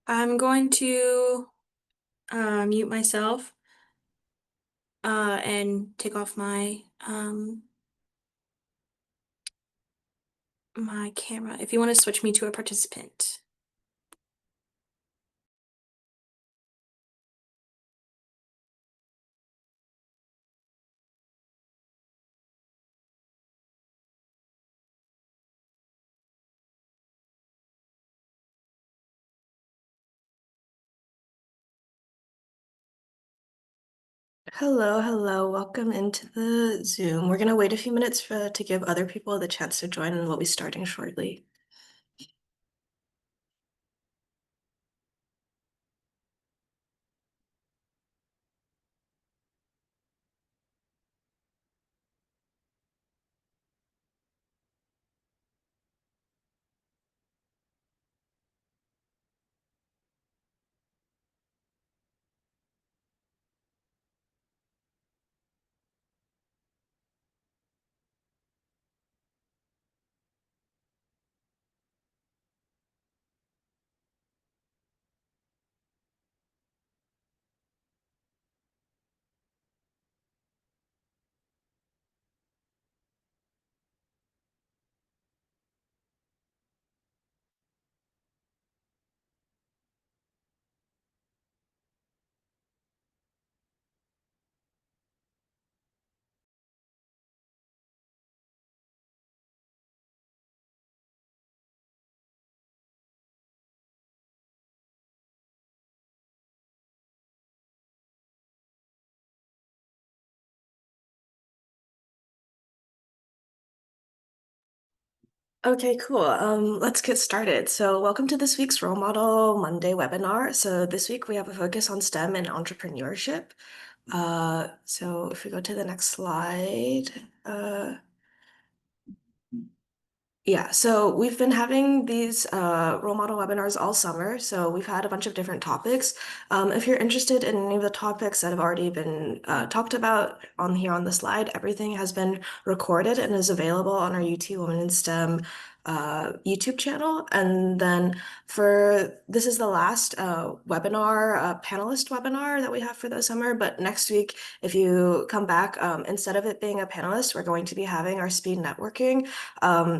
I'm going to mute myself and take off my camera. If you want to switch me to a participant. Hello, hello. Welcome into the Zoom. We're gonna wait a few minutes to give other people the chance to join, and we'll be starting shortly. Okay, cool. Let's get started. So, welcome to this week's Role Model Monday webinar. So, this week we have a focus on STEM and entrepreneurship. So if we go to the next slide, yeah, so we've been having these role model webinars all summer. So we've had a bunch of different topics. If you're interested in any of the topics that have already been talked about on here on the slide, everything has been recorded and is available on our UT Women in STEM YouTube channel. And then this is the last panelist webinar that we have for the summer. But next week, if you come back, instead of it being a panelist, we're going to be having our speed networking.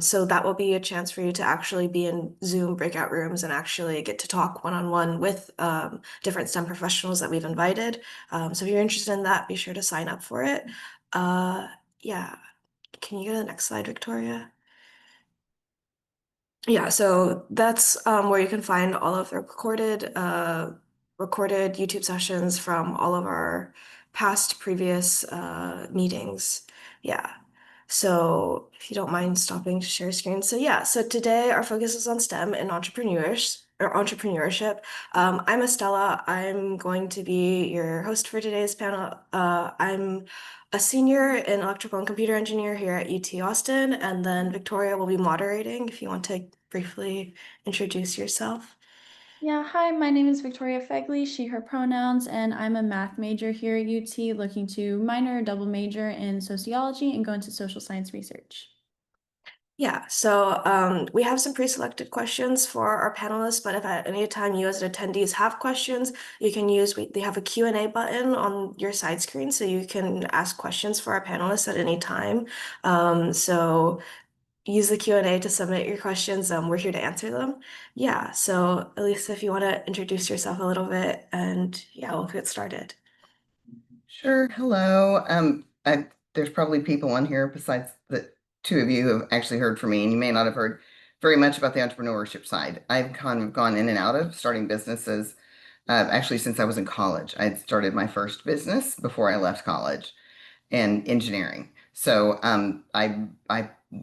So that will be a chance for you to actually be in Zoom breakout rooms and actually get to talk one-on-one with different STEM professionals that we've invited. So if you're interested in that, be sure to sign up for it. Uh, yeah, can you go to the next slide, Victoria? Yeah, so that's where you can find all of the recorded YouTube sessions from all of our previous meetings. Yeah. So if you don't mind stopping to share screen. So yeah, so today our focus is on STEM and entrepreneurship. I'm Estella. I'm going to be your host for today's panel. I'm a senior in electrical and computer engineer here at UT Austin, and then Victoria will be moderating if you want to briefly introduce yourself. Yeah, hi, my name is Victoria Fegley, she, her pronouns, and I'm a math major here at UT looking to minor or double major in sociology and go into social science research. Yeah, so we have some pre-selected questions for our panelists, but if at any time you as attendees have questions, you can they have a Q&A button on your side screen, so you can ask questions for our panelists at any time. So use the Q&A to submit your questions. We're here to answer them. Yeah, so Elisa, if you want to introduce yourself a little bit, and yeah, we'll get started. Sure. Hello. There's probably people on here besides the two of you who have actually heard from me, and you may not have heard very much about the entrepreneurship side. I've kind of gone in and out of starting businesses, actually since I was in college. I had started my first business before I left college in engineering. So I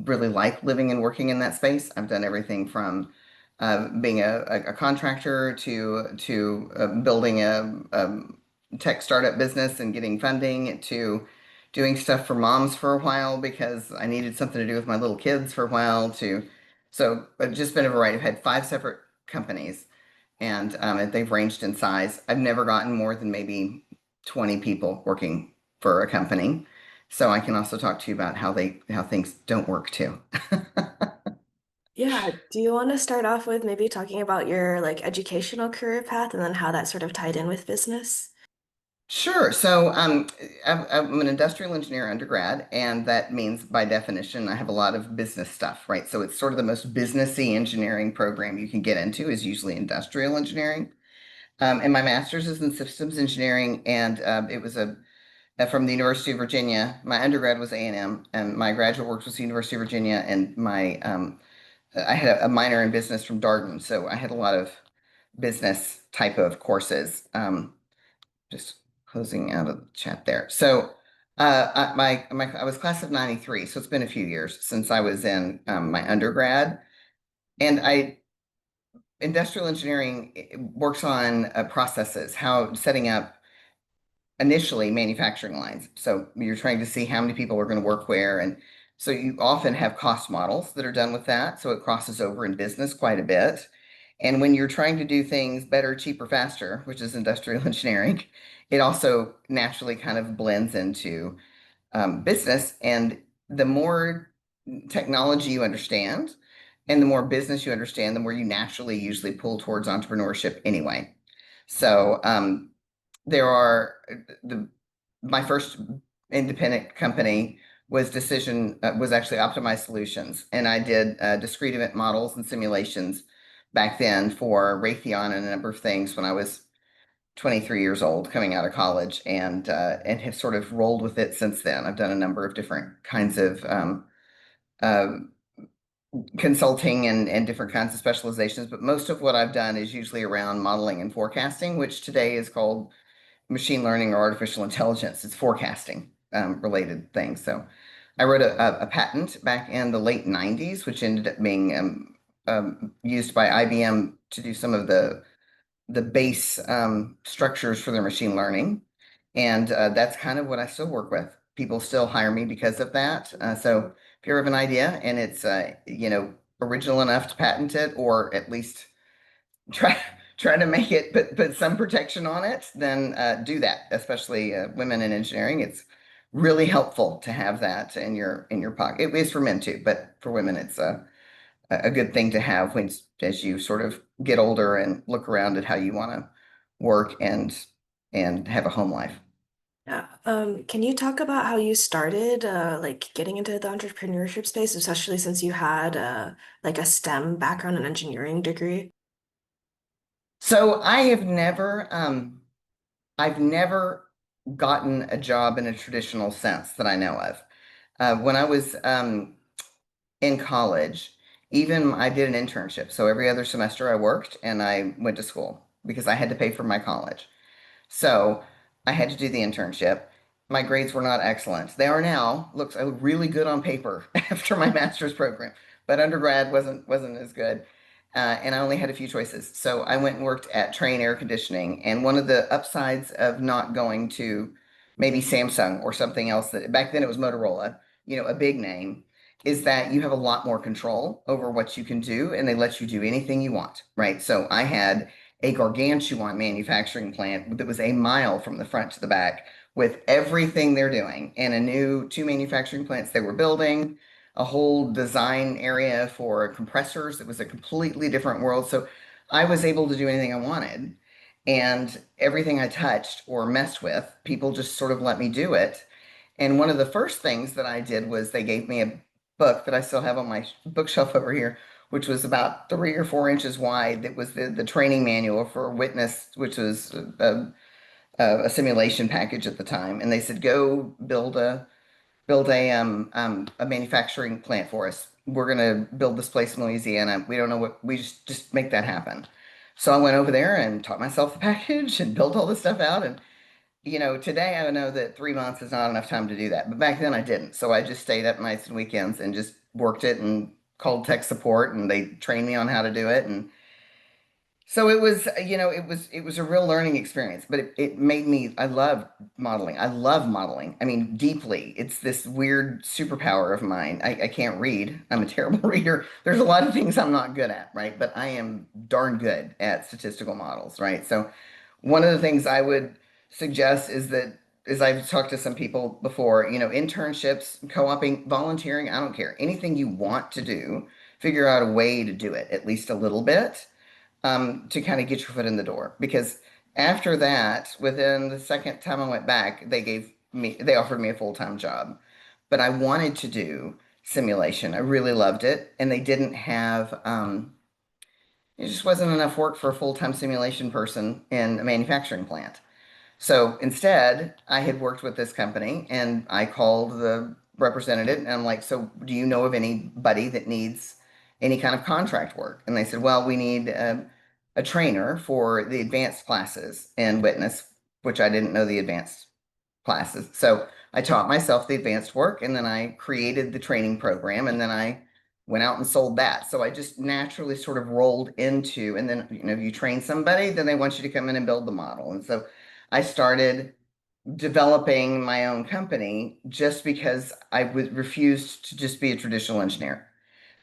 really like living and working in that space. I've done everything from being a contractor to building a tech startup business and getting funding to doing stuff for moms for a while because I needed something to do with my little kids for a while so it's just been a variety. I've had 5 separate companies and they've ranged in size. I've never gotten more than maybe 20 people working for a company. So I can also talk to you about how things don't work too. Yeah, do you want to start off with maybe talking about your like educational career path and then how that sort of tied in with business? Sure. So I'm an industrial engineer undergrad, and that means by definition, I have a lot of business stuff, right? So it's sort of the most businessy engineering program you can get into is usually industrial engineering. And my master's is in systems engineering, and it was from the University of Virginia. My undergrad was A&M, and my graduate work was the University of Virginia, and my I had a minor in business from Darden, so I had a lot of business type of courses. Just closing out of the chat there. So I was class of 93, so it's been a few years since I was in my undergrad. And I industrial engineering works on processes, how setting up initially manufacturing lines. So you're trying to see how many people are going to work where. And so you often have cost models that are done with that. So it crosses over in business quite a bit. And when you're trying to do things better, cheaper, faster, which is industrial engineering, it also naturally kind of blends into business. And the more technology you understand and the more business you understand, the more you naturally usually pull towards entrepreneurship anyway. So there are the my first independent company was actually Optimized Solutions, and I did discrete event models and simulations back then for Raytheon and a number of things when I was 23 years old, coming out of college, and have sort of rolled with it since then. I've done a number of different kinds of uh, consulting and different kinds of specializations, but most of what I've done is usually around modeling and forecasting, which today is called machine learning or artificial intelligence. It's forecasting related things. So I wrote a patent back in the late 90s, which ended up being used by IBM to do some of the base structures for their machine learning. And that's kind of what I still work with. People still hire me because of that. So if you have an idea and it's original enough to patent it, or at least try try to make it put some protection on it, then do that. Especially women in engineering, it's really helpful to have that in your pocket. It is for men too, but for women, it's a good thing to have when as you sort of get older and look around at how you want to work and have a home life. Yeah. Can you talk about how you started like getting into the entrepreneurship space, especially since you had like a STEM background and engineering degree? So I've never gotten a job in a traditional sense that I know of. When I was in college, even I did an internship. So every other semester I worked and I went to school because I had to pay for my college. So I had to do the internship. My grades were not excellent. They are now. Looks I look really good on paper after my master's program, but undergrad wasn't as good. And I only had a few choices. So I went and worked at Train Air Conditioning. And one of the upsides of not going to maybe Samsung or something else that back then it was Motorola, a big name, is that you have a lot more control over what you can do and they let you do anything you want, right? So I had a gargantuan manufacturing plant that was a mile from the front to the back with everything they're doing and a new two manufacturing plants they were building, a whole design area for compressors. It was a completely different world. So I was able to do anything I wanted. And everything I touched or messed with, people just sort of let me do it. And one of the first things that I did was they gave me a book that I still have on my bookshelf over here, which was about 3 or 4 inches wide. That was the training manual for Witness, which was a simulation package at the time. And they said, go build a manufacturing plant for us. We're gonna build this place in Louisiana. We don't know what we just make that happen. So I went over there and taught myself the package and built all this stuff out. And today I know that 3 months is not enough time to do that. But back then I didn't. So I just stayed up nights and weekends and just worked it and called tech support and they trained me on how to do it. And so it was, it was a real learning experience, but it made me, I love modeling. I love modeling. I mean, deeply. It's this weird superpower of mine. I can't read. I'm a terrible reader. There's a lot of things I'm not good at, right? But I am darn good at statistical models, right? So one of the things I would suggest is that, as I've talked to some people before, internships, co-oping, volunteering, I don't care. Anything you want to do figure out a way to do it at least a little bit, to kind of get your foot in the door. Because after that, within the second time I went back, they offered me a full-time job. But I wanted to do simulation. I really loved it. And they didn't have, it just wasn't enough work for a full-time simulation person in a manufacturing plant. So instead, I had worked with this company and I called the representative and I'm like, so do you know of anybody that needs any kind of contract work? And they said, well, we need a trainer for the advanced classes in witness, which I didn't know the advanced classes. So I taught myself the advanced work and then I created the training program and then I went out and sold that. So I just naturally sort of rolled into, and then, if you train somebody, then they want you to come in and build the model. And so I started developing my own company just because I was refused to just be a traditional engineer.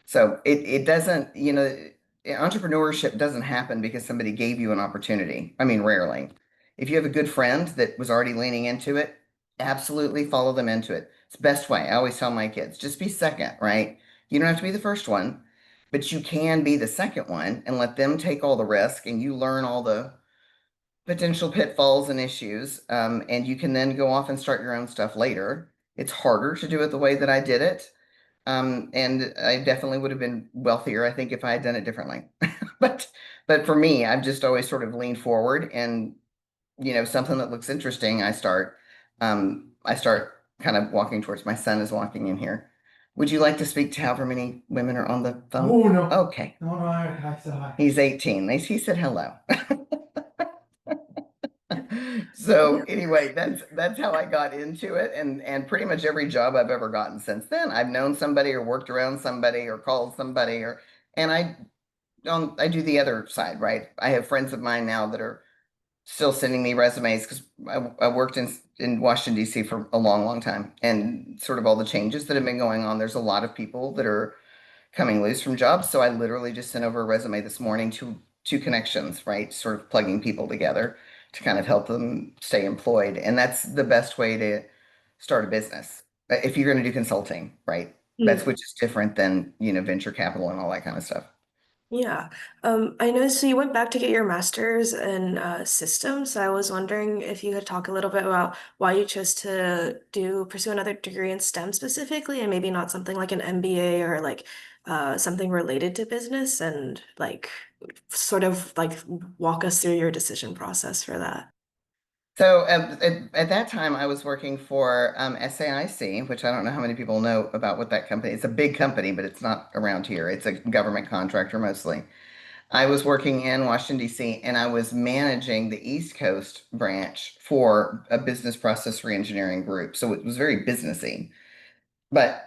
So it doesn't, entrepreneurship doesn't happen because somebody gave you an opportunity. I mean, rarely. If you have a good friend that was already leaning into it, absolutely follow them into it. It's the best way. I always tell my kids, just be second, right? You don't have to be the first one, but you can be the second one and let them take all the risk and you learn all the potential pitfalls and issues. And you can then go off and start your own stuff later. It's harder to do it the way that I did it. And I definitely would have been wealthier, I think, if I had done it differently. But but for me, I've just always sort of leaned forward and something that looks interesting, I start kind of walking towards my son is walking in here. Would you like to speak to however many women are on the phone? Oh, no. Okay. No, no, I said hi. He's 18. He said hello. So anyway, that's how I got into it, and pretty much every job I've ever gotten since then, I've known somebody or worked around somebody or called somebody and I do the other side, right? I have friends of mine now that are still sending me resumes because I worked in Washington D.C. for a long, long time, and sort of all the changes that have been going on. There's a lot of people that are coming loose from jobs. So I literally just sent over a resume this morning to two connections, right? Sort of plugging people together to kind of help them stay employed. And that's the best way to start a business. If you're going to do consulting, right? That's which is different than, venture capital and all that kind of stuff. Yeah. I know, so you went back to get your master's in systems. So I was wondering if you could talk a little bit about why you chose to pursue another degree in STEM specifically, and maybe not something like an MBA or like something related to business, and like sort of like walk us through your decision process for that. So at that time, I was working for SAIC, which I don't know how many people know about what that company. It's a big company, but it's not around here. It's a government contractor mostly. I was working in Washington, D.C., and I was managing the East Coast branch for a business process reengineering group. So it was very businessy. But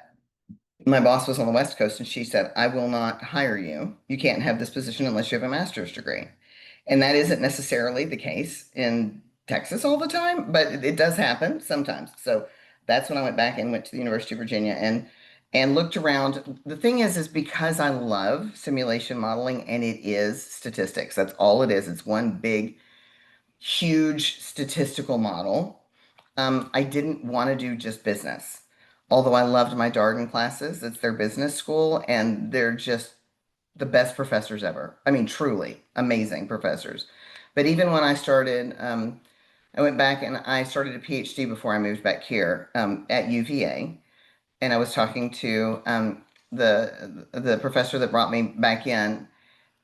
my boss was on the West Coast, and she said, I will not hire you. You can't have this position unless you have a master's degree. And that isn't necessarily the case in Texas all the time, but it does happen sometimes. So that's when I went back and went to the University of Virginia and looked around. The thing is because I love simulation modeling and it is statistics. That's all it is. It's one big, huge statistical model. I didn't want to do just business. Although I loved my Darden classes, it's their business school, and they're just the best professors ever. I mean, truly amazing professors. But even when I went back and I started a PhD before I moved back here at UVA, and I was talking to the professor that brought me back in.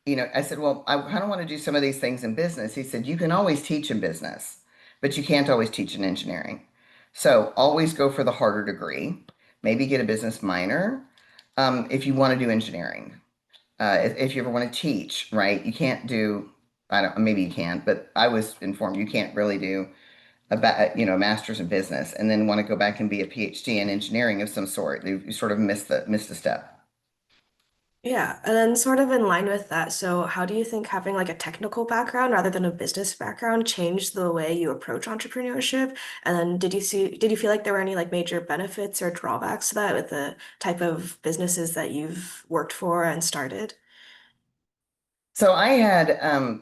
I said, well, I kind of want to do some of these things in business. He said, you can always teach in business, but you can't always teach in engineering. So always go for the harder degree. Maybe get a business minor if you want to do engineering. If you ever want to teach, right? You can't do, I don't, maybe you can, but I was informed you can't really do a master's in business and then want to go back and be a PhD in engineering of some sort. You sort of missed a step. Yeah, and then sort of in line with that, so how do you think having like a technical background rather than a business background changed the way you approach entrepreneurship? And then did you feel like there were any like major benefits or drawbacks to that with the type of businesses that you've worked for and started? So a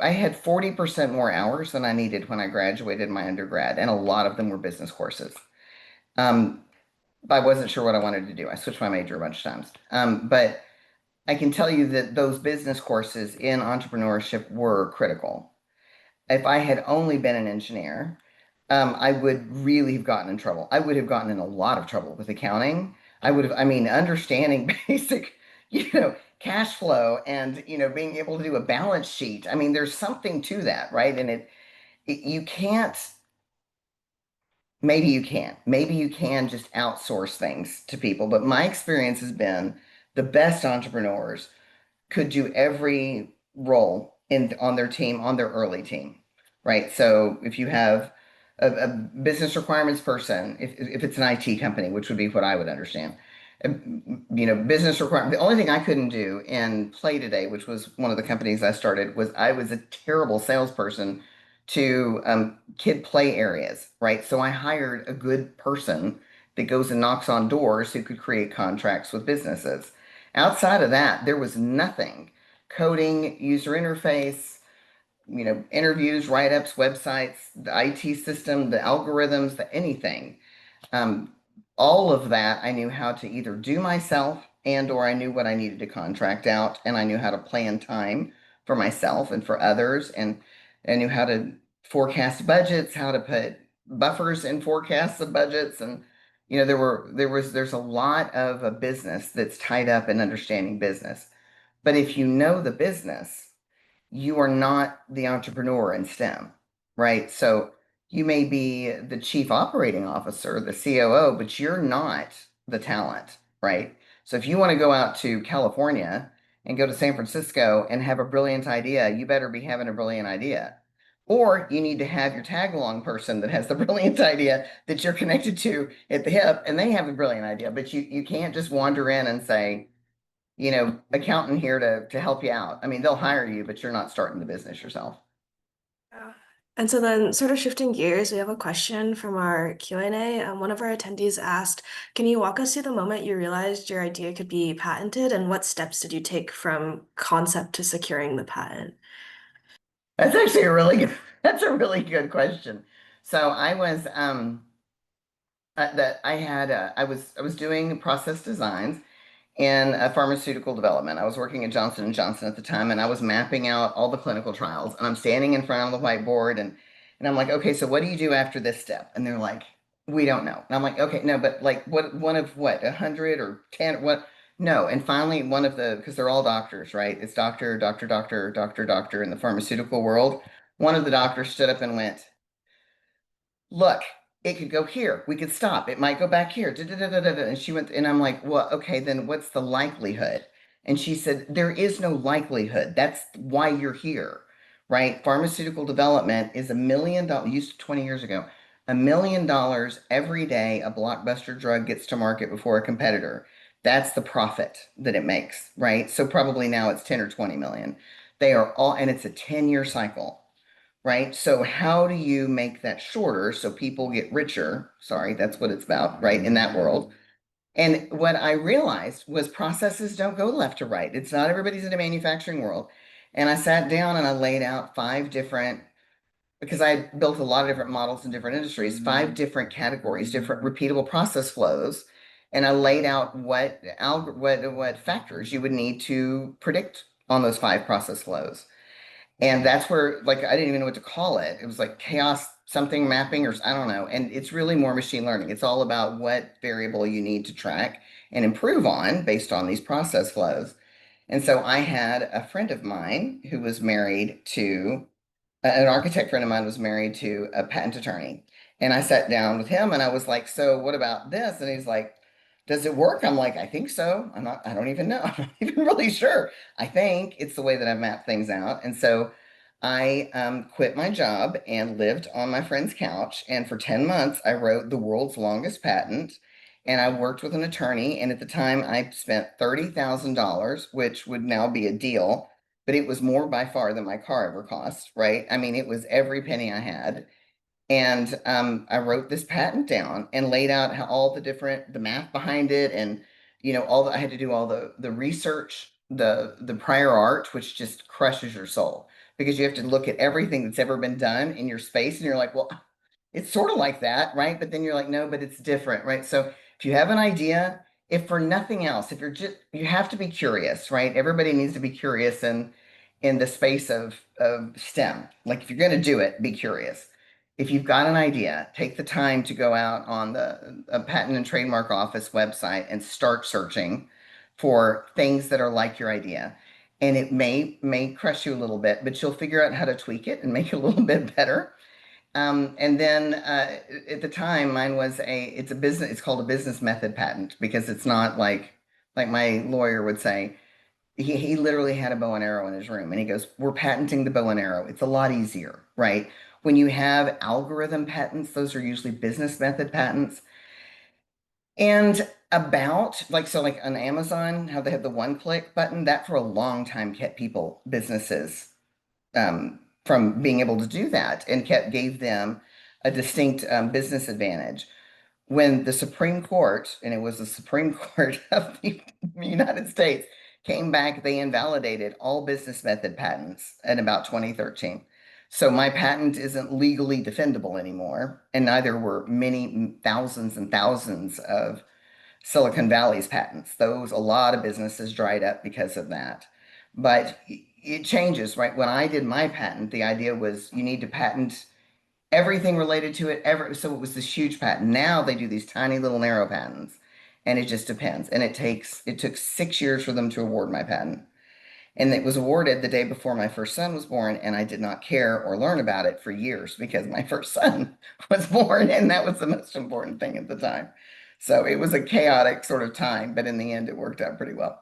I had 40% more hours than I needed when I graduated my undergrad, and a lot of them were business courses. Um, I wasn't sure what I wanted to do. I switched my major a bunch of times. But I can tell you that those business courses in entrepreneurship were critical. If I had only been an engineer, I would really have gotten in trouble. I would have gotten in a lot of trouble with accounting. I would have, I mean, understanding basic, cash flow and, being able to do a balance sheet. I mean, there's something to that, right? And you can't, maybe you can just outsource things to people. But my experience has been the best entrepreneurs could do every role in on their team, on their early team, right? So if you have a business requirements person, if it's an IT company, which would be what I would understand, business requirement. The only thing I couldn't do in Play Today, which was one of the companies I started, was I was a terrible salesperson to kid play areas, right? So I hired a good person that goes and knocks on doors who could create contracts with businesses. Outside of that, there was nothing. Coding, user interface, interviews, write-ups, websites, the IT system, the algorithms, the anything. Um, all of that I knew how to either do myself and or I knew what I needed to contract out and I knew how to plan time for myself and for others and I knew how to forecast budgets, how to put buffers in forecasts of budgets and there's a lot of a business that's tied up in understanding business. But if you know the business, you are not the entrepreneur in STEM, right? So you may be the chief operating officer, the COO, but you're not the talent, right? So if you want to go out to California and go to San Francisco and have a brilliant idea, you better be having a brilliant idea. Or you need to have your tag along person that has the brilliant idea that you're connected to at the hip and they have a brilliant idea. But you can't just wander in and say, accountant here to help you out. I mean, they'll hire you, but you're not starting the business yourself. Yeah. And so then sort of shifting gears, we have a question from our Q&A. One of our attendees asked, can you walk us through the moment you realized your idea could be patented and what steps did you take from concept to securing the patent? That's actually that's a really good question. So I was that I had I was doing process designs in pharmaceutical development. I was working at Johnson and Johnson at the time, and I was mapping out all the clinical trials. And I'm standing in front of the whiteboard, and I'm like, okay, so what do you do after this step? And they're like, we don't know. And I'm like, okay, no, but like, what one of what 100 or 10? What? No. And finally, one of the because they're all doctors, right? It's doctor, doctor, doctor, doctor, doctor in the pharmaceutical world. One of the doctors stood up and went, look, it could go here. We could stop. It might go back here. Da, da, da, da, da, da. And she went, and I'm like, well, okay, then what's the likelihood? And she said, there is no likelihood. That's why you're here, right? Pharmaceutical development is $1 million, used to 20 years ago, $1 million every day a blockbuster drug gets to market before a competitor. That's the profit that it makes, right? So probably now it's 10 or 20 million. They are all, and it's a 10-year cycle, right? So how do you make that shorter so people get richer? Sorry, that's what it's about, right? In that world. And what I realized was processes don't go left to right. It's not everybody's in a manufacturing world. And I sat down and I laid out five different, because I built a lot of different models in different industries, five different categories, different repeatable process flows. And I laid out what factors you would need to predict on those five process flows. And that's where, like, I didn't even know what to call it. It was like chaos something mapping, or I don't know. And it's really more machine learning. It's all about what variable you need to track and improve on based on these process flows. And so I had a friend of mine who was married to an architect friend of mine was married to a patent attorney. And I sat down with him and I was like, so what about this? And he's like, does it work? I'm like, I think so. I don't even know. I'm not even really sure. I think it's the way that I've mapped things out. And so I quit my job and lived on my friend's couch. And for 10 months, I wrote the world's longest patent. And I worked with an attorney. And at the time, I spent $30,000, which would now be a deal, but it was more by far than my car ever cost, right? I mean, it was every penny I had. And I wrote this patent down and laid out how all the math behind it, and I had to do all the research, the prior art, which just crushes your soul because you have to look at everything that's ever been done in your space, and you're like, well, it's sort of like that, right? But then you're like, no, but it's different, right? So If you have an idea, if for nothing else, if you're just, you have to be curious, right? Everybody needs to be curious in the space of STEM. Like if you're going to do it, be curious. If you've got an idea, take the time to go out on the Patent and Trademark Office website and start searching for things that are like your idea. And it may crush you a little bit, but you'll figure out how to tweak it and make it a little bit better. And then at the time, mine was it's a business, it's called a business method patent because it's not like my lawyer would say, he literally had a bow and arrow in his room and he goes, we're patenting the bow and arrow. It's a lot easier, right? When you have algorithm patents, those are usually business method patents. And about like on Amazon, how they have the one click button, that for a long time kept businesses from being able to do that and gave them a distinct business advantage. When the Supreme Court, and it was the Supreme Court of the United States, came back, they invalidated all business method patents in about 2013. So my patent isn't legally defendable anymore, and neither were many thousands and thousands of Silicon Valley's patents. Those, a lot of businesses dried up because of that. But it changes, right? When I did my patent, the idea was you need to patent everything related to it ever. So it was this huge patent. Now they do these tiny little narrow patents, and it just depends. And it took 6 years for them to award my patent. And it was awarded the day before my first son was born, and I did not care or learn about it for years because my first son was born, and that was the most important thing at the time. So it was a chaotic sort of time, but in the end, it worked out pretty well.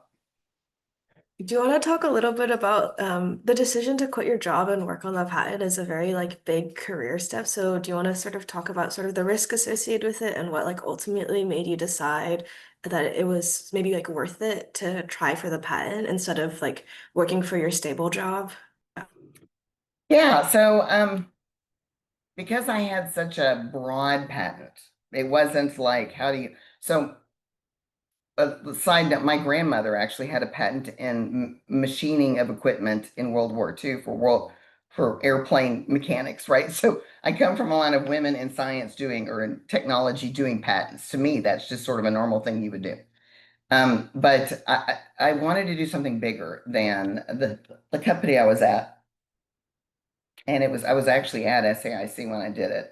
Do you want to talk a little bit about the decision to quit your job and work on the patent is a very like big career step. So do you want to sort of talk about sort of the risk associated with it and what like ultimately made you decide that it was maybe like worth it to try for the patent instead of like working for your stable job? Yeah, so because I had such a broad patent, it wasn't like how do you so a side note, my grandmother actually had a patent in machining of equipment in World War II for airplane mechanics, right? So I come from a line of women in science doing or in technology doing patents. To me, that's just sort of a normal thing you would do. But I wanted to do something bigger than the company I was at, and I was actually at SAIC when I did it.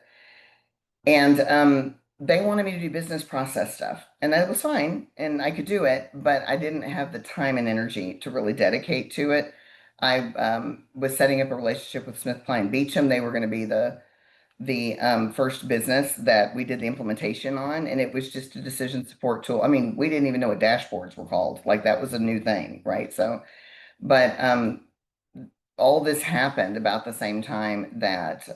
And they wanted me to do business process stuff, and that was fine, and I could do it, but I didn't have the time and energy to really dedicate to it. I was setting up a relationship with Smith Klein Beecham. They were going to be the first business that we did the implementation on, and it was just a decision support tool. I mean, we didn't even know what dashboards were called. Like that was a new thing, right? So, but all this happened about the same time that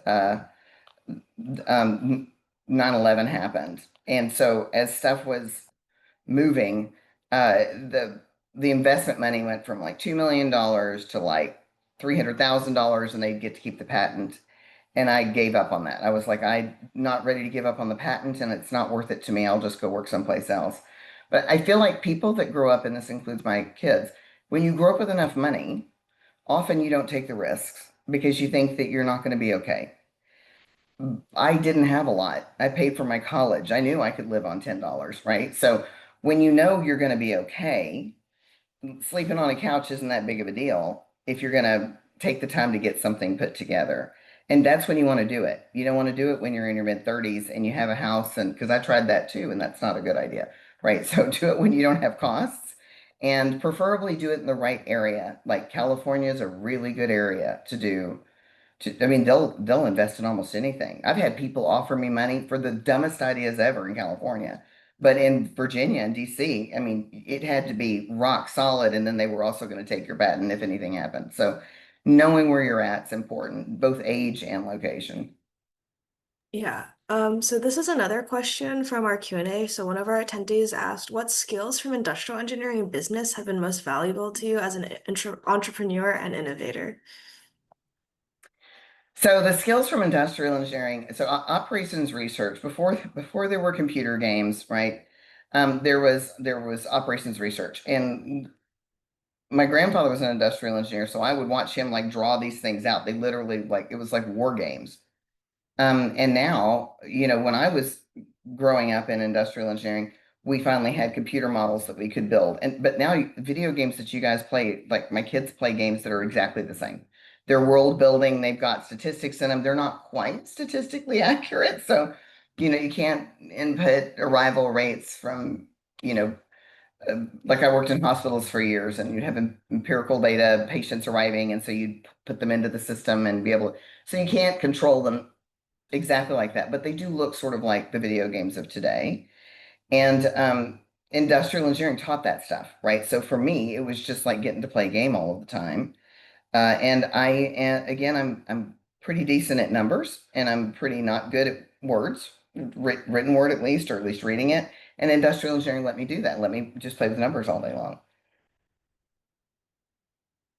um, 9/11 happened. And so as stuff was moving, the investment money went from like $2 million to like $300,000 and they'd get to keep the patent. And I gave up on that. I was like, I'm not ready to give up on the patent and it's not worth it to me. I'll just go work someplace else. But I feel like people that grow up, and this includes my kids, when you grow up with enough money, often you don't take the risks because you think that you're not going to be okay. I didn't have a lot. I paid for my college. I knew I could live on $10, right? So when you know you're going to be okay, sleeping on a couch isn't that big of a deal if you're going to take the time to get something put together. And that's when you want to do it. You don't want to do it when you're in your mid 30s and you have a house, and because I tried that too, and that's not a good idea, right? So do it when you don't have costs and preferably do it in the right area. Like California is a really good area to do I mean, they'll invest in almost anything. I've had people offer me money for the dumbest ideas ever in California, but in Virginia and DC, I mean, it had to be rock solid, and then they were also going to take your patent if anything happened. So, knowing where you're at is important, both age and location. Yeah. So this is another question from our Q&A. So one of our attendees asked, what skills from industrial engineering and business have been most valuable to you as an entrepreneur and innovator? So the skills from industrial engineering, so operations research before there were computer games, right? There was operations research, and my grandfather was an industrial engineer, so I would watch him like draw these things out. They literally like it was like war games. And now, when I was growing up in industrial engineering, we finally had computer models that we could build. And but now video games that you guys play, like my kids play games that are exactly the same. They're world building, they've got statistics in them. They're not quite statistically accurate. So, you can't input arrival rates from, you know, like I worked in hospitals for years and you'd have empirical data, patients arriving, and so you'd put them into the system and be able to, so you can't control them exactly like that, but they do look sort of like the video games of today. And industrial engineering taught that stuff, right? So for me, it was just like getting to play a game all of the time. And again, I'm pretty decent at numbers, and I'm pretty not good at words, written word at least, or at least reading it. And industrial engineering let me do that. Let me just play with numbers all day long.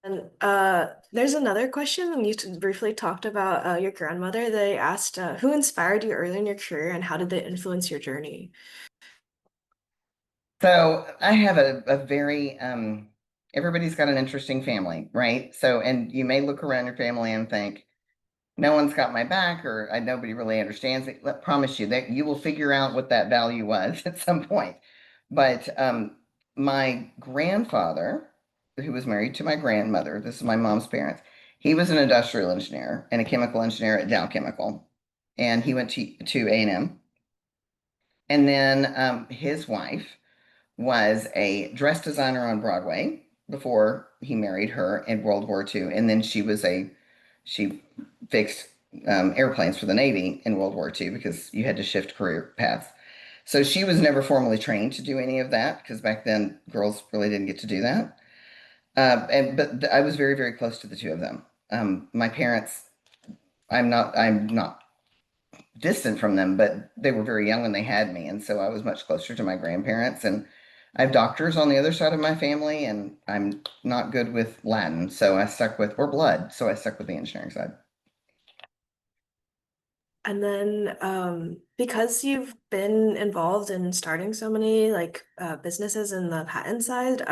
And there's another question, and briefly talked about your grandmother. They asked, who inspired you early in your career, and how did they influence your journey? So I have a very everybody's got an interesting family, right? So, and you may look around your family and think, no one's got my back, or nobody really understands it. Let promise you that you will figure out what that value was at some point. But my grandfather, who was married to my grandmother, this is my mom's parents, he was an industrial engineer and a chemical engineer at Dow Chemical, and he went to A&M. And then his wife was a dress designer on Broadway before he married her in World War II, and then she fixed airplanes for the Navy in World War II because you had to shift career paths. So she was never formally trained to do any of that because back then girls really didn't get to do that. But I was very, very close to the two of them. My parents, I'm not distant from them, but they were very young when they had me, and so I was much closer to my grandparents. And I have doctors on the other side of my family, and I'm not good with Latin, so I stuck with or blood, so I stuck with the engineering side. And then, because you've been involved in starting so many like businesses in the patent side,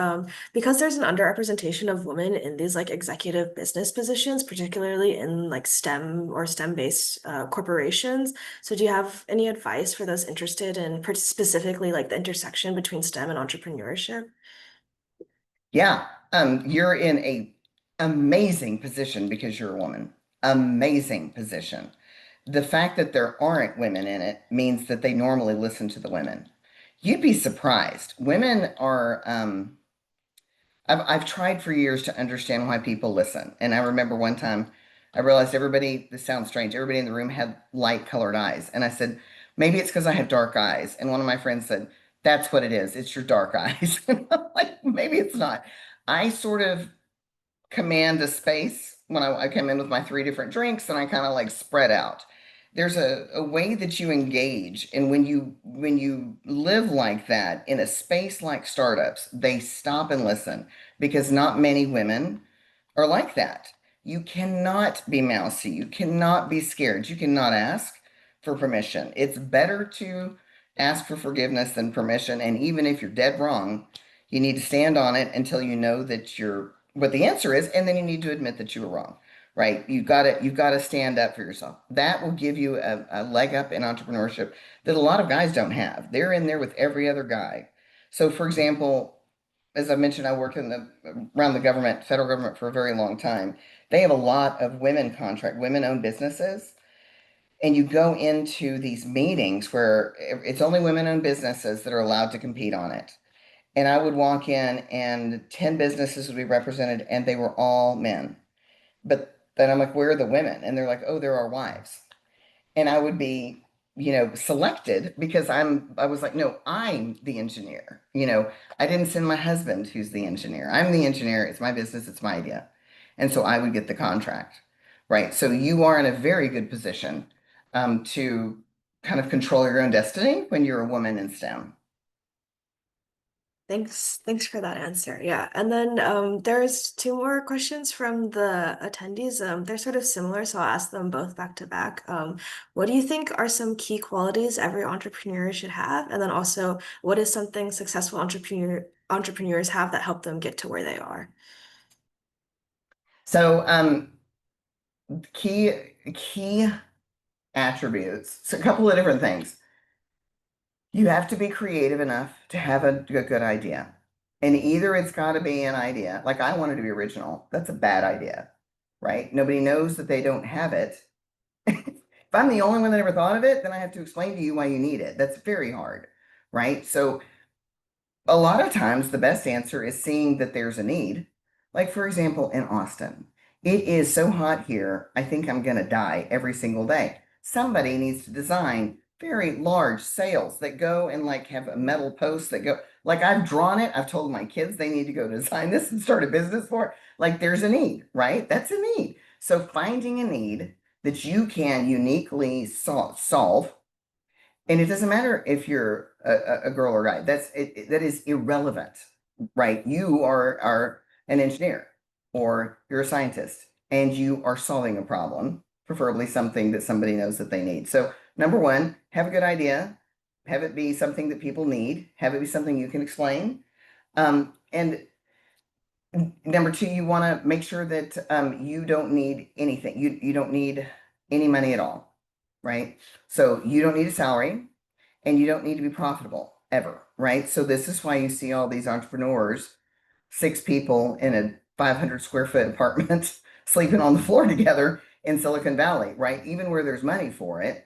because there's an underrepresentation of women in these like executive business positions, particularly in like STEM or STEM-based corporations. So, do you have any advice for those interested in specifically like the intersection between STEM and entrepreneurship? Yeah, you're in a amazing position because you're a woman. Amazing position. The fact that there aren't women in it means that they normally listen to the women. You'd be surprised. Women are I've tried for years to understand why people listen. And I remember one time I realized everybody, this sounds strange, everybody in the room had light colored eyes. And I said, maybe it's because I have dark eyes. And one of my friends said, that's what it is. It's your dark eyes. And I'm like, maybe it's not. I sort of command a space when I come in with my three different drinks and I kind of like spread out. There's a way that you engage, and when you live like that in a space like startups, they stop and listen because not many women are like that. You cannot be mousy. You cannot be scared. You cannot ask for permission. It's better to ask for forgiveness than permission. And even if you're dead wrong, you need to stand on it until you know that you're what the answer is, and then you need to admit that you were wrong. Right? You've got to stand up for yourself. That will give you a leg up in entrepreneurship that a lot of guys don't have. They're in there with every other guy. So, for example, as I mentioned, I worked in the around the government, federal government for a very long time. They have a lot of women-owned businesses, and you go into these meetings where it's only women-owned businesses that are allowed to compete on it. And I would walk in, and 10 businesses would be represented, and they were all men. But then I'm like, where are the women? And they're like, oh, they're our wives. And I would be, selected because I was like, no, I'm the engineer. I didn't send my husband who's the engineer. I'm the engineer. It's my business. It's my idea. And so I would get the contract, right? So you are in a very good position to kind of control your own destiny when you're a woman in STEM. Thanks for that answer. Yeah. And then there's two more questions from the attendees. They're sort of similar, so I'll ask them both back to back. What do you think are some key qualities every entrepreneur should have? And then also, what is something successful entrepreneurs have that help them get to where they are? So key attributes. So a couple of different things. You have to be creative enough to have a good idea. And either it's got to be an idea, like I wanted to be original. That's a bad idea, right? Nobody knows that they don't have it. If I'm the only one that ever thought of it, then I have to explain to you why you need it. That's very hard, right? So a lot of times the best answer is seeing that there's a need. Like, for example, in Austin, it is so hot here, I think I'm going to die every single day. Somebody needs to design very large sails that go and like have a metal post that go, like I've drawn it. I've told my kids they need to go design this and start a business for it. Like, there's a need, right? That's a need. So, finding a need that you can uniquely solve, and it doesn't matter if you're a girl or guy. That is irrelevant, right? You are an engineer or you're a scientist and you are solving a problem, preferably something that somebody knows that they need. So number one, have a good idea, have it be something that people need, have it be something you can explain. And number two, you want to make sure that you don't need anything. You don't need any money at all, right? So you don't need a salary and you don't need to be profitable ever, right? So this is why you see all these entrepreneurs, 6 people in a 500 square foot apartment sleeping on the floor together in Silicon Valley, right? Even where there's money for it,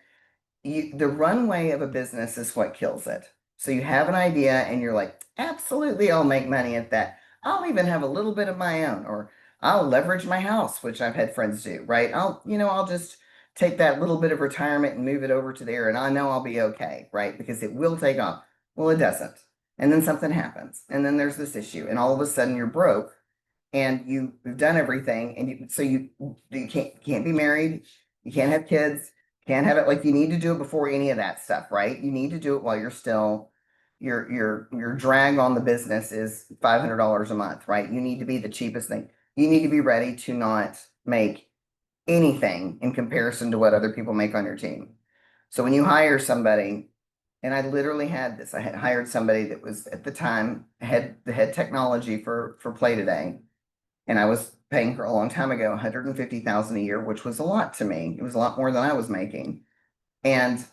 the runway of a business is what kills it. So you have an idea and you're like, absolutely, I'll make money at that. I'll even have a little bit of my own, or I'll leverage my house, which I've had friends do, right? I'll just take that little bit of retirement and move it over to there and I know I'll be okay, right? Because it will take off. Well, it doesn't. And then something happens. And then there's this issue. And all of a sudden you're broke and you've done everything and you can't be married, you can't have kids, can't have it, like you need to do it before any of that stuff, right? You need to do it while you're still your drag on the business is $500 a month, right? You need to be the cheapest thing. You need to be ready to not make anything in comparison to what other people make on your team. So when you hire somebody, and I literally had this, I had hired somebody that was at the time the head technology for Play Today, and I was paying her a long time ago 150,000 a year, which was a lot to me. It was a lot more than I was making. And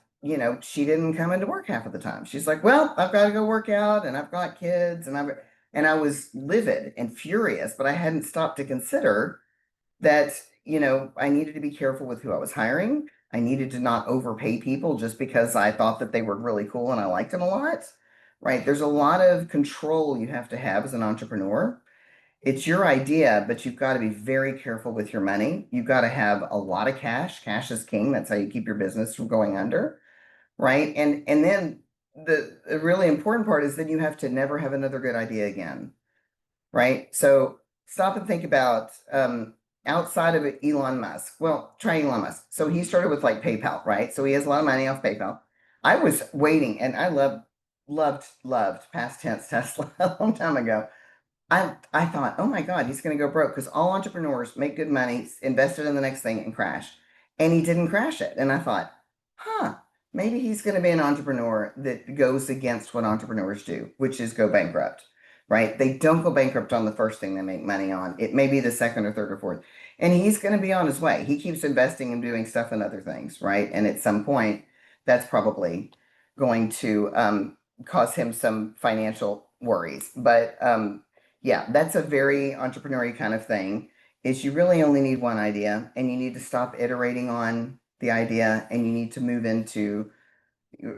she didn't come into work half of the time. She's like, "Well, I've got to go work out and I've got kids and I was livid and furious, but I hadn't stopped to consider that, I needed to be careful with who I was hiring. I needed to not overpay people just because I thought that they were really cool and I liked them a lot. Right? There's a lot of control you have to have as an entrepreneur. It's your idea, but you've got to be very careful with your money. You've got to have a lot of cash. Cash is king. That's how you keep your business from going under, right? And then the really important part is that you have to never have another good idea again, right? So stop and think about outside of Elon Musk. Well, try Elon Musk. So he started with like PayPal, right? So he has a lot of money off PayPal. I was waiting, and I loved past tense Tesla a long time ago. I thought, oh my God, he's going to go broke because all entrepreneurs make good money, invest it in the next thing and crash. And he didn't crash it. And I thought, huh, maybe he's going to be an entrepreneur that goes against what entrepreneurs do, which is go bankrupt, right? They don't go bankrupt on the first thing they make money on. It may be the second or third or fourth. And he's going to be on his way. He keeps investing and doing stuff in other things, right? And at some point, that's probably going to cause him some financial worries. But yeah, that's a very entrepreneurial kind of thing. Is you really only need one idea and you need to stop iterating on the idea and you need to move into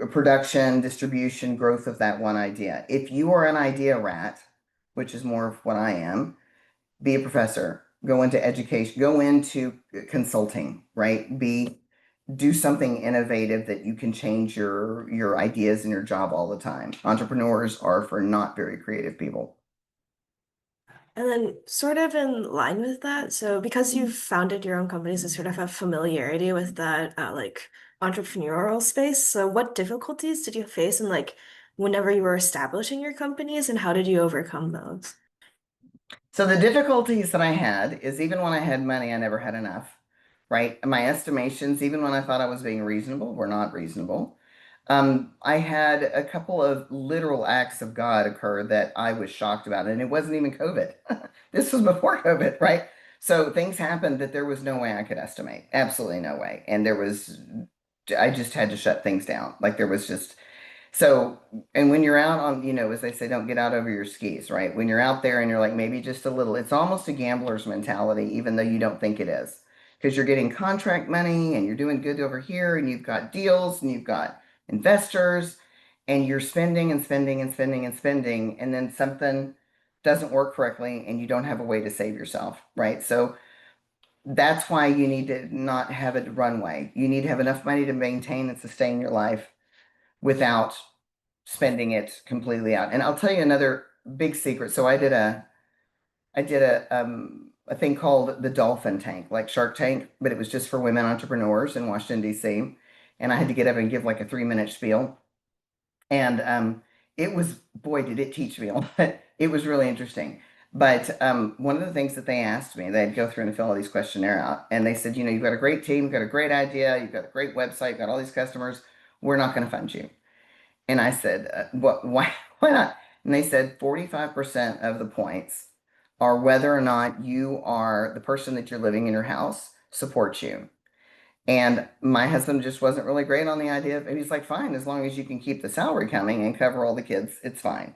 production, distribution, growth of that one idea. If you are an idea rat, which is more of what I am, be a professor, go into education, go into consulting, right? Do something innovative that you can change your ideas in your job all the time. Entrepreneurs are for not very creative people. And then, sort of in line with that, so because you've founded your own companies and sort of have familiarity with that, like entrepreneurial space, so what difficulties did you face in like whenever you were establishing your companies, and how did you overcome those? So the difficulties that I had is even when I had money, I never had enough, right? My estimations, even when I thought I was being reasonable, were not reasonable. I had a couple of literal acts of God occur that I was shocked about, and it wasn't even COVID. This was before COVID, right? So things happened that there was no way I could estimate. Absolutely no way. And I just had to shut things down. Like there was just So, and when you're out on, as they say, don't get out over your skis, right? When you're out there and you're like maybe just a little, it's almost a gambler's mentality, even though you don't think it is. Because you're getting contract money and you're doing good over here and you've got deals and you've got investors and you're spending and spending and spending and spending, and then something doesn't work correctly and you don't have a way to save yourself, right? So that's why you need to not have a runway. You need to have enough money to maintain and sustain your life without spending it completely out. And I'll tell you another big secret. So I did a thing called the Dolphin Tank, like Shark Tank, but it was just for women entrepreneurs in Washington, D.C. And I had to get up and give like a 3 minute spiel. And it was, boy, did it teach me a lot. It was really interesting. But one of the things that they asked me, they'd go through and fill all these questionnaire out, and they said, you've got a great team, you've got a great idea, you've got a great website, you've got all these customers. We're not going to fund you. And I said, what, why, why not? And they said 45% of the points are whether or not you are the person that you're living in your house supports you. And my husband just wasn't really great on the idea of, and he's like, fine, as long as you can keep the salary coming and cover all the kids, it's fine.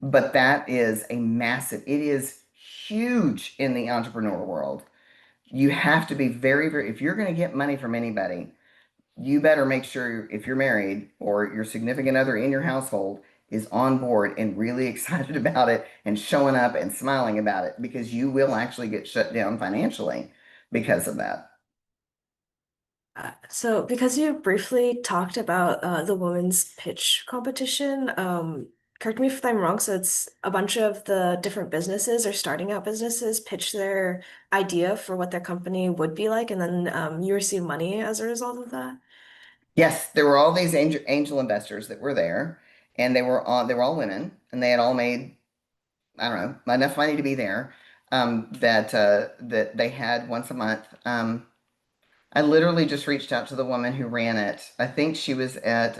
But that is it is huge in the entrepreneur world. You have to be very, very, if you're going to get money from anybody, you better make sure if you're married or your significant other in your household is on board and really excited about it and showing up and smiling about it, because you will actually get shut down financially because of that. So because you briefly talked about the women's pitch competition, correct me if I'm wrong, so it's a bunch of the different businesses or starting out businesses pitch their idea for what their company would be like, and then you receive money as a result of that. Yes, there were all these angel investors that were there, and they were all women, and they had all made, I don't know, enough money to be there. That they had once a month. I literally just reached out to the woman who ran it. I think she was at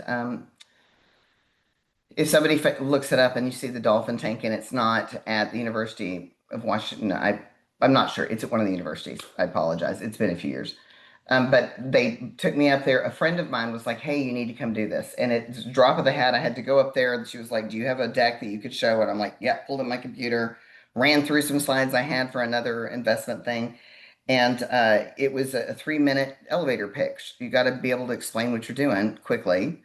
if somebody looks it up and you see the dolphin tank and it's not at the University of Washington, I'm not sure. It's at one of the universities. I apologize. It's been a few years. But they took me up there. A friend of mine was like, "Hey, you need to come do this." And it's a drop of the hat. I had to go up there, and she was like, "Do you have a deck that you could show?" And I'm like, "Yeah." Pulled up my computer, ran through some slides I had for another investment thing, and it was a 3 minute elevator pitch. You got to be able to explain what you're doing quickly,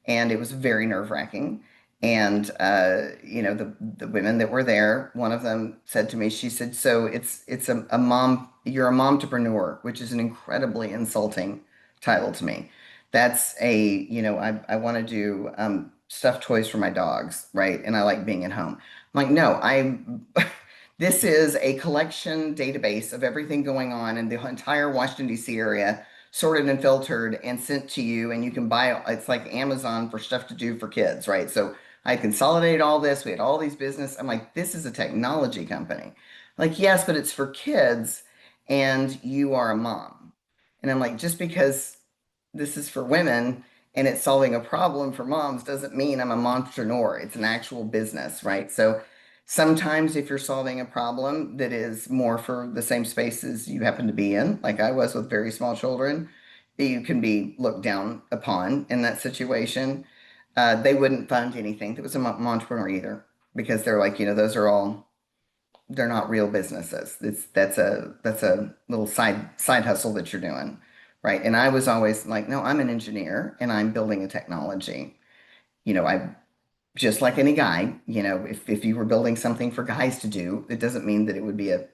and it was very nerve-wracking. And the women that were there, one of them said to me, she said, "So it's a mom, you're a momtrepreneur," which is an incredibly insulting title to me. That's I want to do stuffed toys for my dogs, right? And I like being at home. I'm like, no, I this is a collection database of everything going on in the entire Washington, D.C. area, sorted and filtered and sent to you, and you can buy it's like Amazon for stuff to do for kids, right? So I consolidated all this. We had all these business. I'm like, this is a technology company. Like, yes, but it's for kids and you are a mom. And I'm like, just because this is for women and it's solving a problem for moms doesn't mean I'm a entrepreneur. It's an actual business, right? So sometimes if you're solving a problem that is more for the same spaces you happen to be in, like I was with very small children, you can be looked down upon in that situation. They wouldn't fund anything that was a entrepreneur either, because they're like, they're not real businesses. That's a little side hustle that you're doing, right? And I was always like, no, I'm an engineer and I'm building a technology. I just like any guy, if you were building something for guys to do, it doesn't mean that it would be a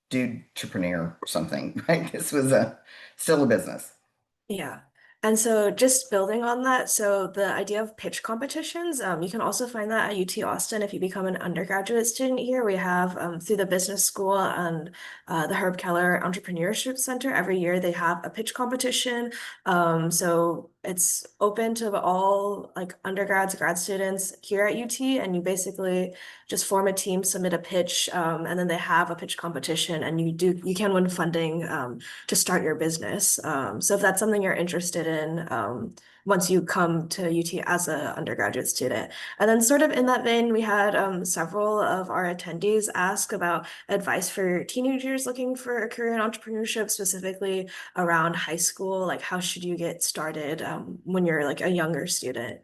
dude entrepreneur or something, right? This was a still a business. Yeah. And so just building on that, so the idea of pitch competitions, you can also find that at UT Austin if you become an undergraduate student here. We have through the business school and the Herb Keller Entrepreneurship Center, every year they have a pitch competition. So it's open to all like undergrads, grad students here at UT, and you basically just form a team, submit a pitch, and then they have a pitch competition, and you can win funding. To start your business. So if that's something you're interested in, once you come to UT as an undergraduate student. And then sort of in that vein, we had several of our attendees ask about advice for teenagers looking for a career in entrepreneurship, specifically around high school, like how should you get started when you're like a younger student?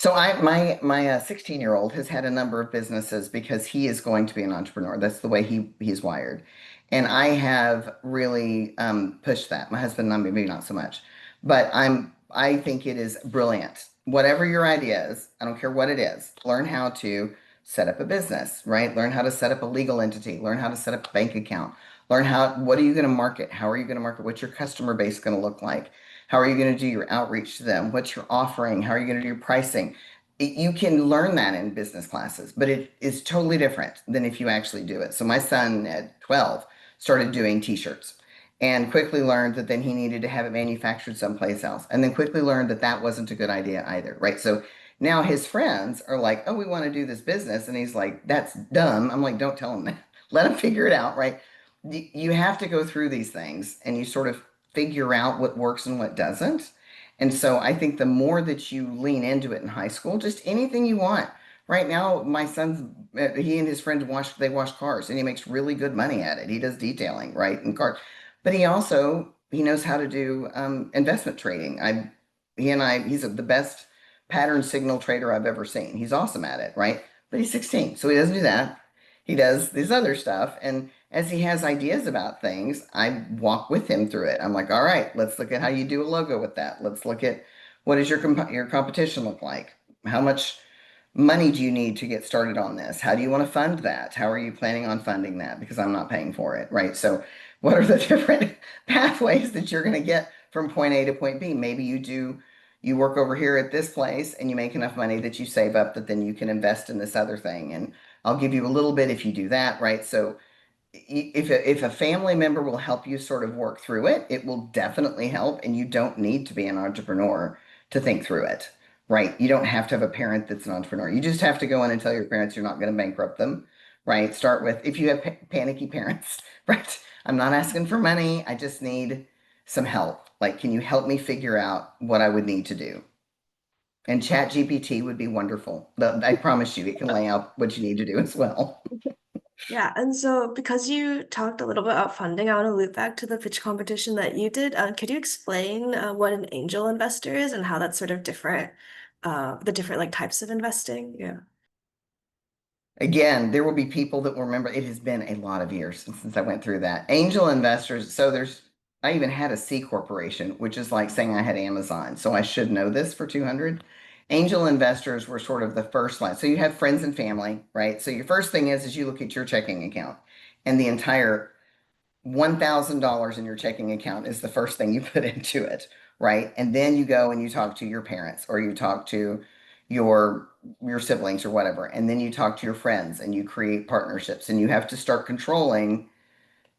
So my 16-year-old has had a number of businesses because he is going to be an entrepreneur. That's the way he's wired. And I have really pushed that. My husband and I, maybe not so much, but I think it is brilliant. Whatever your idea is, I don't care what it is, learn how to set up a business, right? Learn how to set up a legal entity, learn how to set up a bank account, learn what are you going to market? How are you going to market? What's your customer base going to look like? How are you going to do your outreach to them? What's your offering? How are you going to do your pricing? You can learn that in business classes, but it is totally different than if you actually do it. So my son at 12 started doing t-shirts and quickly learned that then he needed to have it manufactured someplace else. And then quickly learned that that wasn't a good idea either, right? So now his friends are like, "Oh, we want to do this business." And he's like, "That's dumb." I'm like, "Don't tell him that. Let him figure it out," right? You have to go through these things and you sort of figure out what works and what doesn't. And so I think the more that you lean into it in high school, just anything you want. Right now, my son's he and his friends wash cars and he makes really good money at it. He does detailing, right, in cars. But he knows how to do investment trading. He's the best pattern signal trader I've ever seen. He's awesome at it, right? But he's 16, so he doesn't do that. He does this other stuff. And as he has ideas about things, I walk with him through it. I'm like, all right, let's look at how you do a logo with that. Let's look at what does your competition look like? How much money do you need to get started on this? How do you want to fund that? How are you planning on funding that? Because I'm not paying for it, right? So what are the different pathways that you're going to get from point A to point B? Maybe you work over here at this place and you make enough money that you save up that then you can invest in this other thing. And I'll give you a little bit if you do that, right? So if a family member will help you sort of work through it, it will definitely help. And you don't need to be an entrepreneur to think through it, right? You don't have to have a parent that's an entrepreneur. You just have to go in and tell your parents you're not going to bankrupt them, right? Start with if you have panicky parents, right? I'm not asking for money. I just need some help. Like, can you help me figure out what I would need to do? And Chat GPT would be wonderful. But I promise you, it can lay out what you need to do as well. Yeah, and so because you talked a little bit about funding, I want to loop back to the pitch competition that you did. Could you explain what an angel investor is and how that's sort of different, the different like types of investing? Yeah. Again, there will be people that will remember it has been a lot of years since I went through that. Angel investors, I even had a C corporation, which is like saying I had Amazon. So I should know this for 200. Angel investors were sort of the first line. So you have friends and family, right? So your first thing is you look at your checking account and the entire $1,000 in your checking account is the first thing you put into it, right? And then you go and you talk to your parents or you talk to your your siblings or whatever, and then you talk to your friends and you create partnerships and you have to start controlling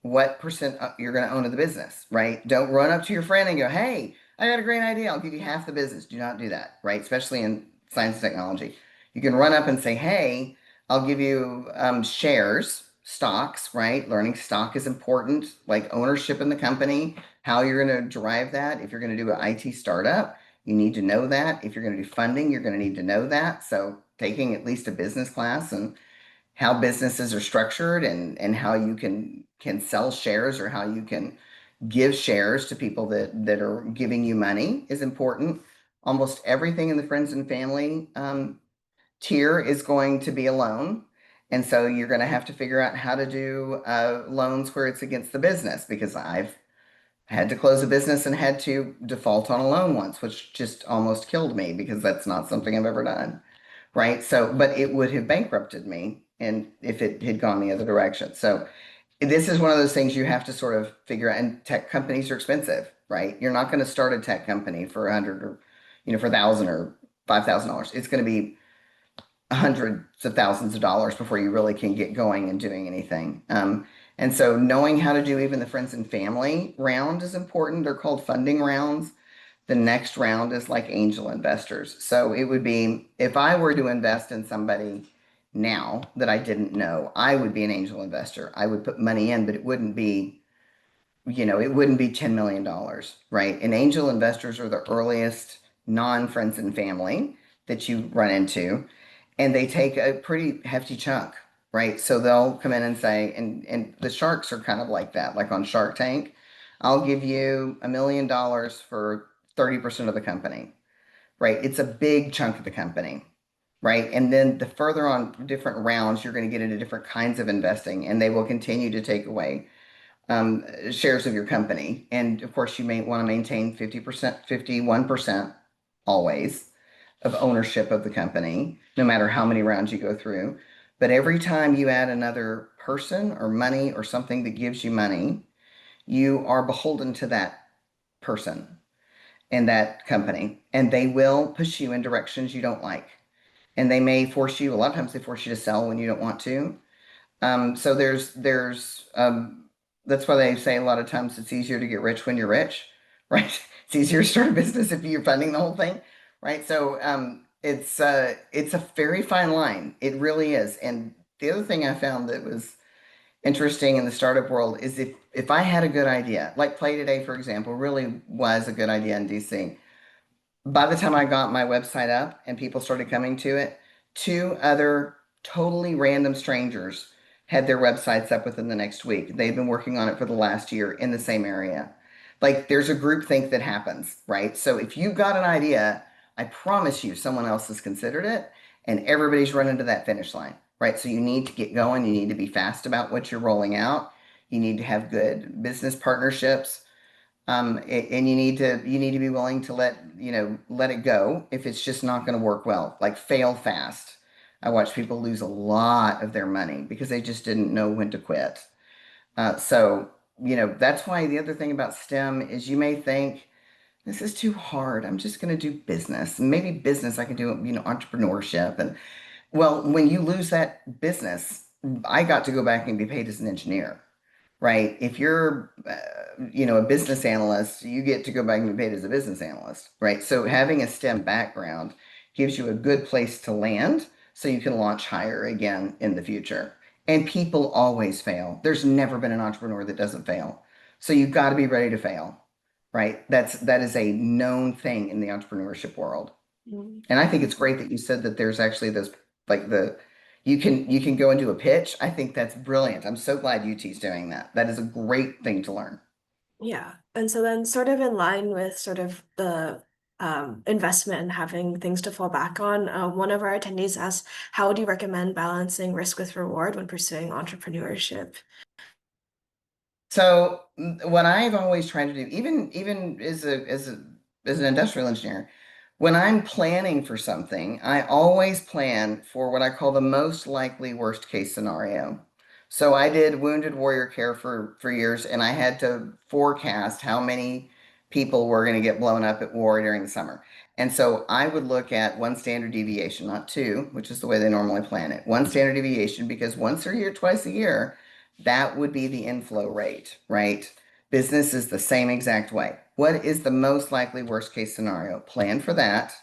what percent you're going to own of the business, right? Don't run up to your friend and go, "Hey, I got a great idea. I'll give you half the business." Do not do that, right? Especially in science and technology. You can run up and say, "Hey, I'll give you shares, stocks," right? Learning stock is important, like ownership in the company, how you're going to drive that. If you're going to do an IT startup, you need to know that. If you're going to do funding, you're going to need to know that. So taking at least a business class and how businesses are structured and how you can sell shares or how you can give shares to people that are giving you money is important. Almost everything in the friends and family tier is going to be a loan. And so you're going to have to figure out how to do loans where it's against the business because I've had to close a business and had to default on a loan once, which just almost killed me because that's not something I've ever done, right? So, but it would have bankrupted me and if it had gone the other direction. So this is one of those things you have to sort of figure out. And tech companies are expensive, right? You're not going to start a tech company for 100 or, for 1,000 or $5,000. It's going to be hundreds of thousands of dollars before you really can get going and doing anything. And so knowing how to do even the friends and family round is important. They're called funding rounds. The next round is like angel investors. So it would be if I were to invest in somebody now that I didn't know, I would be an angel investor. I would put money in, but it wouldn't be $10 million, right? And angel investors are the earliest non-friends and family that you run into, and they take a pretty hefty chunk, right? So they'll come in and say, and the sharks are kind of like that, like on Shark Tank, I'll give you $1 million for 30% of the company, right? It's a big chunk of the company, right? And then the further on different rounds, you're going to get into different kinds of investing, and they will continue to take away shares of your company. And of course, you may want to maintain 50%, 51% always of ownership of the company, no matter how many rounds you go through. But every time you add another person or money or something that gives you money, you are beholden to that person and that company, and they will push you in directions you don't like. And they may force you, a lot of times they force you to sell when you don't want to. So that's why they say a lot of times it's easier to get rich when you're rich, right? It's easier to start a business if you're funding the whole thing, right? So it's a very fine line. It really is. And the other thing I found that was interesting in the startup world is if I had a good idea, like Play Today, for example, really was a good idea in DC. By the time I got my website up and people started coming to it, two other totally random strangers had their websites up within the next week. They've been working on it for the last year in the same area. Like there's a group think that happens, right? So if you've got an idea, I promise you someone else has considered it and everybody's running to that finish line, right? So you need to get going. You need to be fast about what you're rolling out. You need to have good business partnerships. And you need to be willing to let it go if it's just not going to work well. Like fail fast. I watch people lose a lot of their money because they just didn't know when to quit. So that's why the other thing about STEM is you may think this is too hard. I'm just going to do business. Maybe business I can do, entrepreneurship. And well, when you lose that business, I got to go back and be paid as an engineer, right? If you're, a business analyst, you get to go back and be paid as a business analyst, right? So having a STEM background gives you a good place to land so you can launch higher again in the future. And people always fail. There's never been an entrepreneur that doesn't fail. So you've got to be ready to fail, right? That is a known thing in the entrepreneurship world. Mm. And I think it's great that you said that there's actually this like the you can go and do a pitch. I think that's brilliant. I'm so glad UT's doing that. That is a great thing to learn. Yeah. And so then sort of in line with sort of the investment and having things to fall back on, one of our attendees asked, how would you recommend balancing risk with reward when pursuing entrepreneurship? So what I've always tried to do, even as an industrial engineer, when I'm planning for something, I always plan for what I call the most likely worst case scenario. So I did wounded warrior care for years, and I had to forecast how many people were going to get blown up at war during the summer. And so I would look at one standard deviation, not two, which is the way they normally plan it. One standard deviation, because once a year, twice a year, that would be the inflow rate, right? Business is the same exact way. What is the most likely worst case scenario? Plan for that,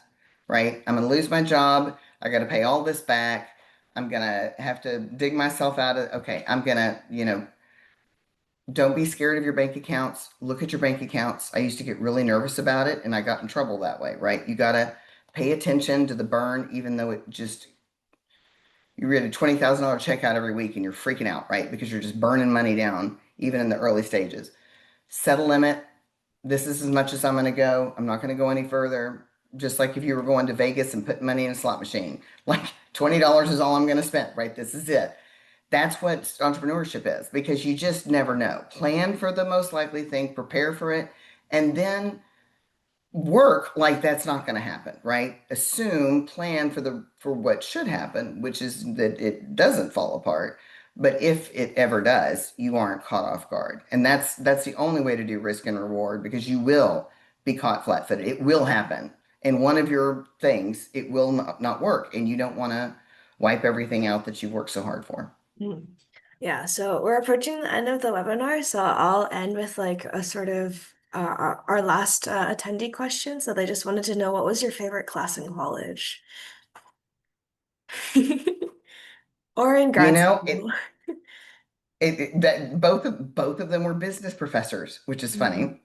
right? I'm going to lose my job. I got to pay all this back. I'm going to have to dig myself out of, okay, I'm going to, don't be scared of your bank accounts. Look at your bank accounts. I used to get really nervous about it and I got in trouble that way, right? You got to pay attention to the burn, even though you read a $20,000 check out every week and you're freaking out, right? Because you're just burning money down, even in the early stages. Set a limit. This is as much as I'm going to go. I'm not going to go any further. Just like if you were going to Vegas and putting money in a slot machine, like $20 is all I'm going to spend, right? This is it. That's what entrepreneurship is because you just never know. Plan for the most likely thing, prepare for it, and then work like that's not going to happen, right? Assume, plan for what should happen, which is that it doesn't fall apart. But if it ever does, you aren't caught off guard. And that's the only way to do risk and reward because you will be caught flat-footed. It will happen. And one of your things, it will not work. And you don't want to wipe everything out that you've worked so hard for. Mm. Yeah, so we're approaching the end of the webinar, so I'll end with like a sort of our last attendee question. So they just wanted to know, what was your favorite class in college? Or in You grad know, school? that both of them were business professors, which is Mhm. funny.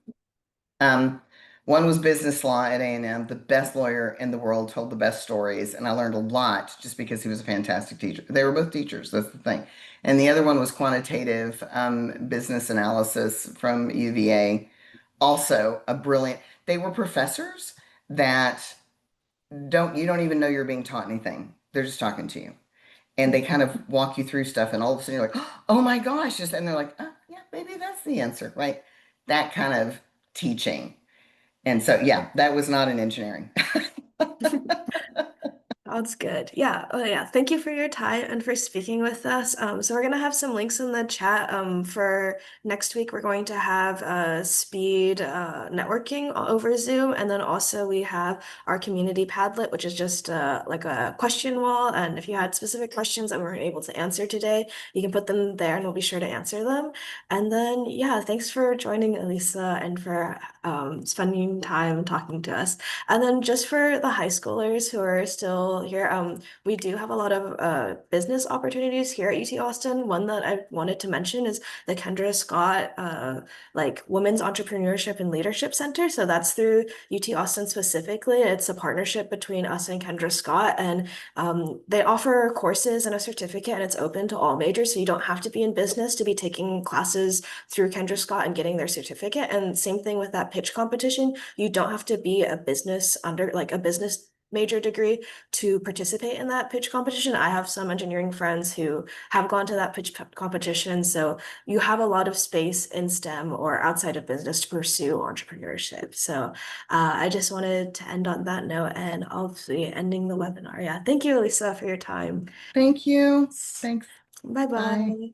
Um, One was business law at A&M, the best lawyer in the world, told the best stories, and I learned a lot just because he was a fantastic teacher. They were both teachers, that's the thing. And the other one was quantitative business analysis from UVA, also a brilliant. They were professors that you don't even know you're being taught anything. They're just talking to you. And they kind of walk you through stuff, and all of a sudden you're like, oh my gosh, and they're like, oh, yeah, maybe that's the answer, right? That kind of teaching. And so, yeah, that was not in engineering. Sounds good. Yeah. Oh, yeah. Thank you for your time and for speaking with us. So we're gonna have some links in the chat. For next week, we're going to have speed networking over Zoom, and then also we have our community Padlet, which is just like a question wall. And if you had specific questions that we weren't able to answer today, you can put them there, and we'll be sure to answer them. And then, yeah, thanks for joining, Elisa, and for spending time talking to us. And then just for the high schoolers who are still here, we do have a lot of business opportunities here at UT Austin. One that I wanted to mention is the Kendra Scott like Women's Entrepreneurship and Leadership Center. So that's through UT Austin specifically. It's a partnership between us and Kendra Scott, and they offer courses and a certificate, and it's open to all majors. So you don't have to be in business to be taking classes through Kendra Scott and getting their certificate. And same thing with that pitch competition. You don't have to be a business under like a business major degree to participate in that pitch competition. I have some engineering friends who have gone to that pitch competition. So you have a lot of space in STEM or outside of business to pursue entrepreneurship. So I just wanted to end on that note, and I'll be ending the webinar. Yeah. Thank you, Lisa, for your time. Thank you. Thanks. Bye Bye. bye.